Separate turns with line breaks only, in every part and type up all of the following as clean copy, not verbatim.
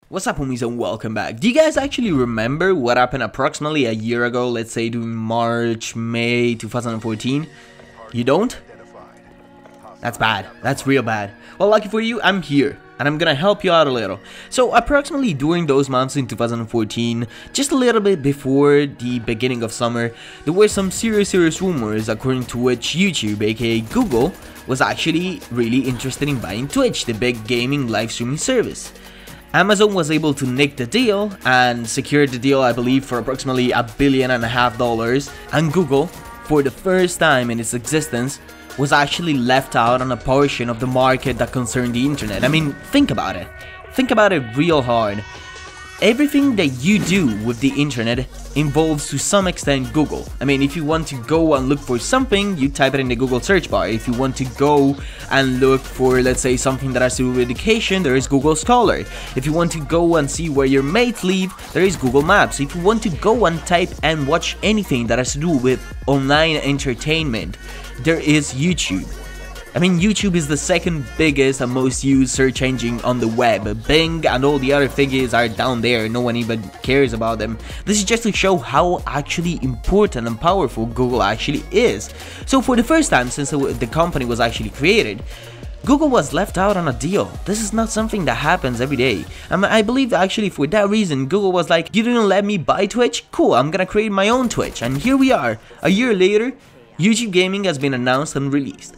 What's up, homies, and welcome back. Do you guys actually remember what happened approximately a year ago, let's say during March, May 2014? You don't? That's bad. That's real bad. Well, lucky for you, I'm here, and I'm gonna help you out a little. So, approximately during those months in 2014, just a little bit before the beginning of summer, there were some serious rumors according to which YouTube, aka Google, was actually really interested in buying Twitch, the big gaming live streaming service. Amazon was able to nick the deal and secure the deal, I believe, for approximately $1.5 billion, and Google, for the first time in its existence, was actually left out on a portion of the market that concerned the internet. I mean, think about it. Think about it real hard. Everything that you do with the internet involves to some extent Google. I mean, if you want to go and look for something, you type it in the Google search bar. If you want to go and look for, let's say, something that has to do with education, there is Google Scholar. If you want to go and see where your mates live, there is Google Maps. If you want to go and type and watch anything that has to do with online entertainment, there is YouTube. I mean, YouTube is the second biggest and most used search engine on the web. Bing and all the other things are down there, no one even cares about them. This is just to show how actually important and powerful Google actually is. So for the first time since the company was actually created, Google was left out on a deal. This is not something that happens every day. I believe actually for that reason, Google was like, you didn't let me buy Twitch? Cool, I'm gonna create my own Twitch. And here we are. A year later, YouTube Gaming has been announced and released.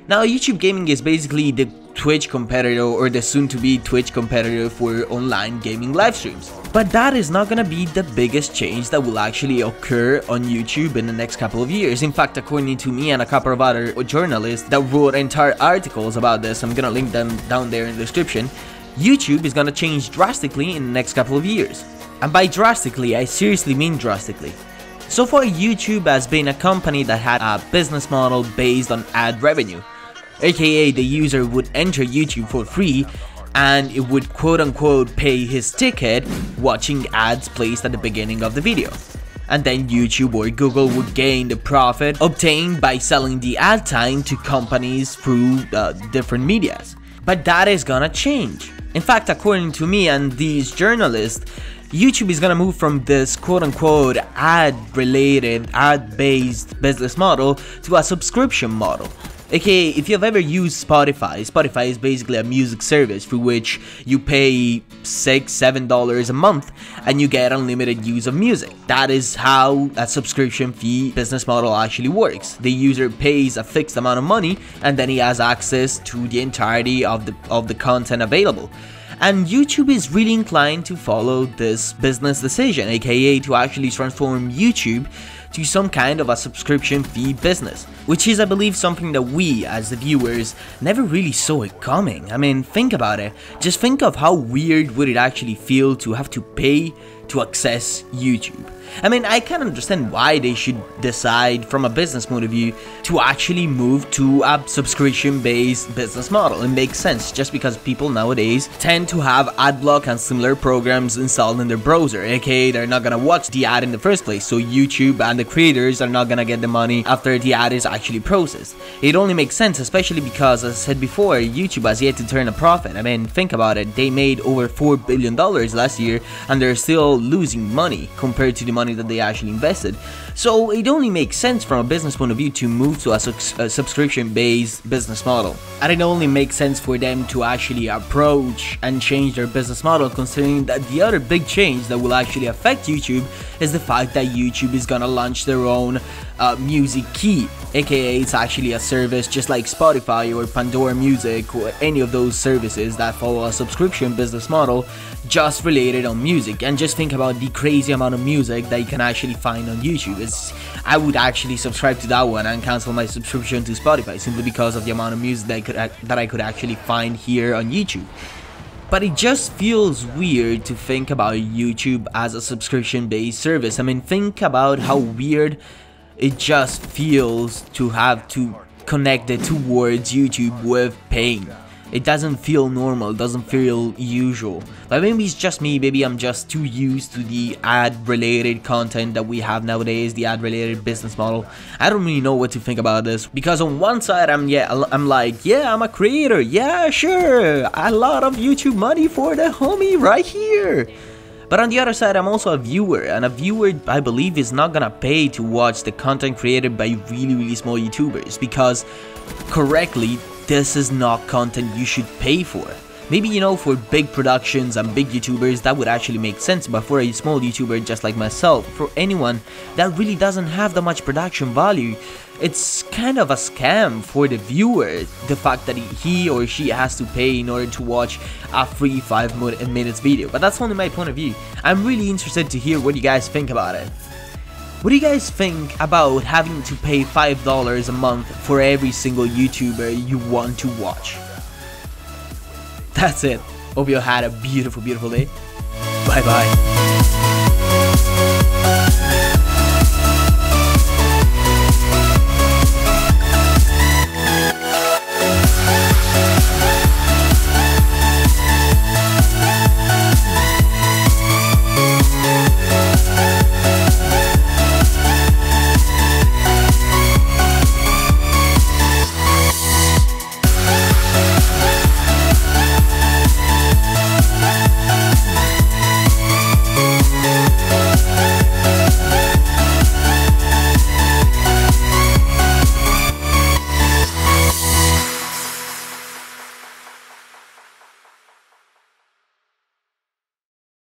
Now, YouTube Gaming is basically the Twitch competitor, or the soon-to-be Twitch competitor for online gaming live streams. But that is not gonna be the biggest change that will actually occur on YouTube in the next couple of years. In fact, according to me and a couple of other journalists that wrote entire articles about this, I'm gonna link them down there in the description, YouTube is gonna change drastically in the next couple of years. And by drastically, I seriously mean drastically. So far, YouTube has been a company that had a business model based on ad revenue. AKA the user would enter YouTube for free and it would quote-unquote pay his ticket watching ads placed at the beginning of the video. And then YouTube or Google would gain the profit obtained by selling the ad time to companies through different medias. But that is gonna change. In fact, according to me and these journalists, YouTube is gonna move from this quote-unquote ad-related, ad-based business model to a subscription model. AKA, if you've ever used Spotify is basically a music service through which you pay $6–7 a month and you get unlimited use of music. That is how a subscription fee business model actually works. The user pays a fixed amount of money and then he has access to the entirety of the content available. And YouTube is really inclined to follow this business decision, aka to actually transform YouTube to some kind of a subscription fee business, which is, I believe, something that we, as the viewers, never really saw it coming. I mean, think about it. Just think of how weird would it actually feel to have to pay to access YouTube. I mean, I can understand why they should decide from a business point of view to actually move to a subscription-based business model. It makes sense just because people nowadays tend to have adblock and similar programs installed in their browser, aka they're not gonna watch the ad in the first place, so YouTube and the creators are not gonna get the money after the ad is actually processed. It only makes sense, especially because, as I said before, YouTube has yet to turn a profit. I mean, think about it, they made over $4 billion last year and they're still losing money compared to the money that they actually invested. So it only makes sense from a business point of view to move to a subscription-based business model. And it only makes sense for them to actually approach and change their business model, considering that the other big change that will actually affect YouTube is the fact that YouTube is gonna launch their own music key, aka it's actually a service just like Spotify or Pandora Music or any of those services that follow a subscription business model just related on music. And just think about the crazy amount of music that you can actually find on YouTube. I would actually subscribe to that one and cancel my subscription to Spotify simply because of the amount of music that I could actually find here on YouTube. But it just feels weird to think about YouTube as a subscription-based service. I mean, think about how weird it just feels to have to connect it towards YouTube with paying. It doesn't feel normal, it doesn't feel usual. But maybe it's just me, maybe I'm just too used to the ad-related content that we have nowadays, the ad-related business model. I don't really know what to think about this, because on one side I'm like, yeah, I'm a creator, yeah, sure, a lot of YouTube money for the homie right here. But on the other side, I'm also a viewer, and a viewer, I believe, is not gonna pay to watch the content created by really small YouTubers, because correctly, this is not content you should pay for. Maybe, you know, for big productions and big YouTubers, that would actually make sense, but for a small YouTuber just like myself, for anyone that really doesn't have that much production value, it's kind of a scam for the viewer, the fact that he or she has to pay in order to watch a free 5 minutes video. But that's only my point of view. I'm really interested to hear what you guys think about it. What do you guys think about having to pay $5 a month for every single YouTuber you want to watch? That's it. Hope you had a beautiful day. Bye bye.